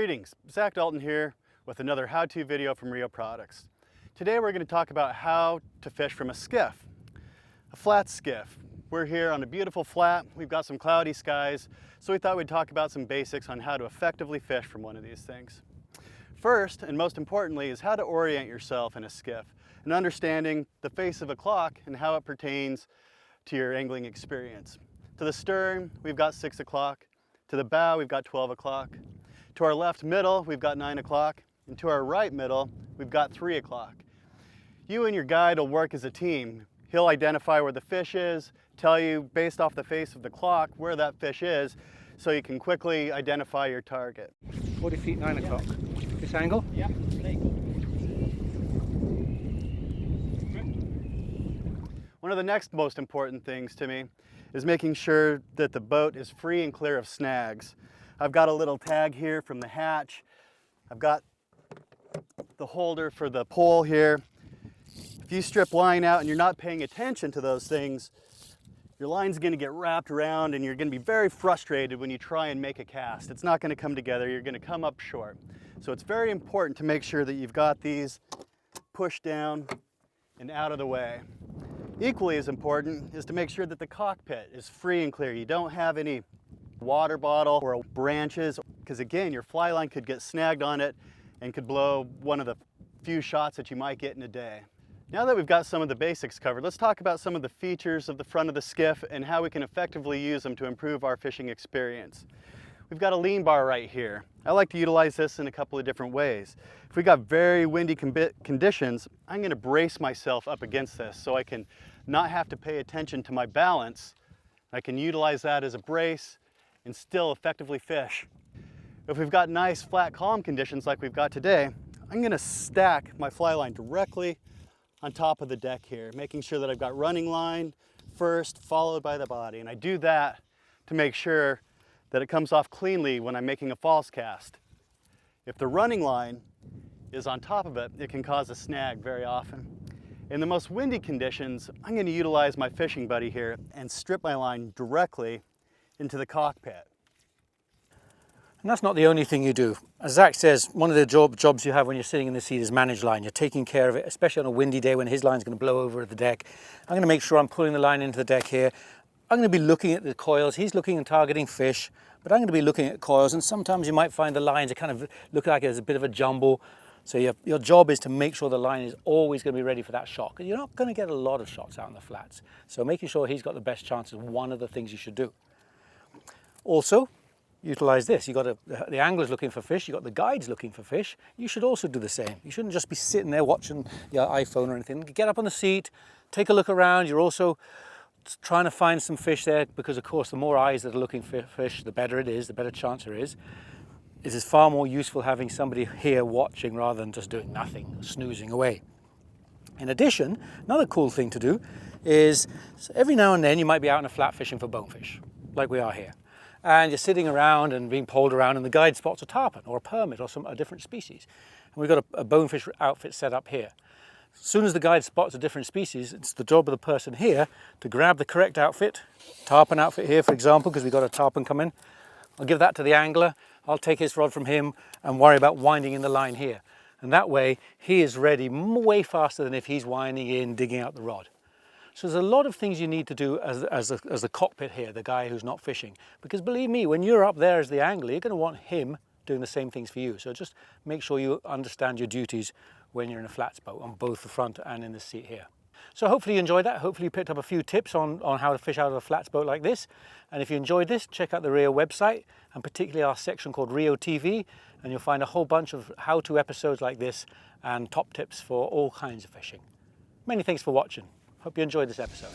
Greetings, Zack Dalton here with another how-to video from Rio Products. Today we're going to talk about how to fish from a skiff, a flat skiff. We're here on a beautiful flat, we've got some cloudy skies, so we thought we'd talk about some basics on how to effectively fish from one of these things. First, and most importantly, is how to orient yourself in a skiff and understanding the face of a clock and how it pertains to your angling experience. To the stern, we've got 6 o'clock. To the bow, we've got 12 o'clock. To our left middle, we've got 9 o'clock. And to our right middle, we've got 3 o'clock. You and your guide will work as a team. He'll identify where the fish is, tell you based off the face of the clock where that fish is, so you can quickly identify your target. 40 feet, 9 o'clock. This angle? Yeah. One of the next most important things to me is making sure that the boat is free and clear of snags. I've got a little tag here from the hatch. I've got the holder for the pole here. If you strip line out and you're not paying attention to those things, your line's going to get wrapped around and you're going to be very frustrated when you try and make a cast. It's not going to come together. You're going to come up short. So it's very important to make sure that you've got these pushed down and out of the way. Equally as important is to make sure that the cockpit is free and clear. You don't have any water bottle or branches, because again, your fly line could get snagged on it and could blow one of the few shots that you might get in a day. Now that we've got some of the basics covered, let's talk about some of the features of the front of the skiff and how we can effectively use them to improve our fishing experience. We've got a lean bar right here. I like to utilize this in a couple of different ways. If we got very windy conditions, I'm going to brace myself up against this so I can not have to pay attention to my balance. I can utilize that as a brace and still effectively fish. If we've got nice flat calm conditions like we've got today, I'm going to stack my fly line directly on top of the deck here, making sure that I've got running line first, followed by the body. And I do that to make sure that it comes off cleanly when I'm making a false cast. If the running line is on top of it, it can cause a snag very often. In the most windy conditions, I'm going to utilize my fishing buddy here and strip my line directly into the cockpit. And that's not the only thing you do. As Zach says, one of the jobs you have when you're sitting in the seat is manage line. You're taking care of it, especially on a windy day when his line's going to blow over the deck. I'm going to make sure I'm pulling the line into the deck here. I'm going to be looking at the coils. He's looking and targeting fish, but I'm going to be looking at coils, and sometimes you might find the lines are kind of look like there's a bit of a jumble. So your job is to make sure the line is always going to be ready for that shot, because you're not going to get a lot of shots out on the flats. So making sure he's got the best chance is one of the things you should do. Also, utilize this. You've got the angler's looking for fish, you've got the guides looking for fish. You should also do the same. You shouldn't just be sitting there watching your iPhone or anything. Get up on the seat, take a look around. You're also trying to find some fish there, because of course the more eyes that are looking for fish, the better it is, the better chance there is. It is far more useful having somebody here watching rather than just doing nothing, snoozing away. In addition, another cool thing to do is every now and then you might be out on a flat fishing for bonefish, like we are here. And you're sitting around and being poled around and the guide spots a tarpon or a permit or a different species. And we've got a bonefish outfit set up here. As soon as the guide spots a different species, it's the job of the person here to grab the correct outfit, tarpon outfit here for example, because we've got a tarpon coming. I'll give that to the angler, I'll take his rod from him and worry about winding in the line here. And that way he is ready way faster than if he's winding in, digging out the rod. So there's a lot of things you need to do as the cockpit here, the guy who's not fishing. Because believe me, when you're up there as the angler, you're going to want him doing the same things for you. So just make sure you understand your duties when you're in a flats boat, on both the front and in the seat here. So hopefully you enjoyed that. Hopefully you picked up a few tips on how to fish out of a flats boat like this. And if you enjoyed this, check out the Rio website, and particularly our section called Rio TV, and you'll find a whole bunch of how-to episodes like this and top tips for all kinds of fishing. Many thanks for watching. Hope you enjoyed this episode.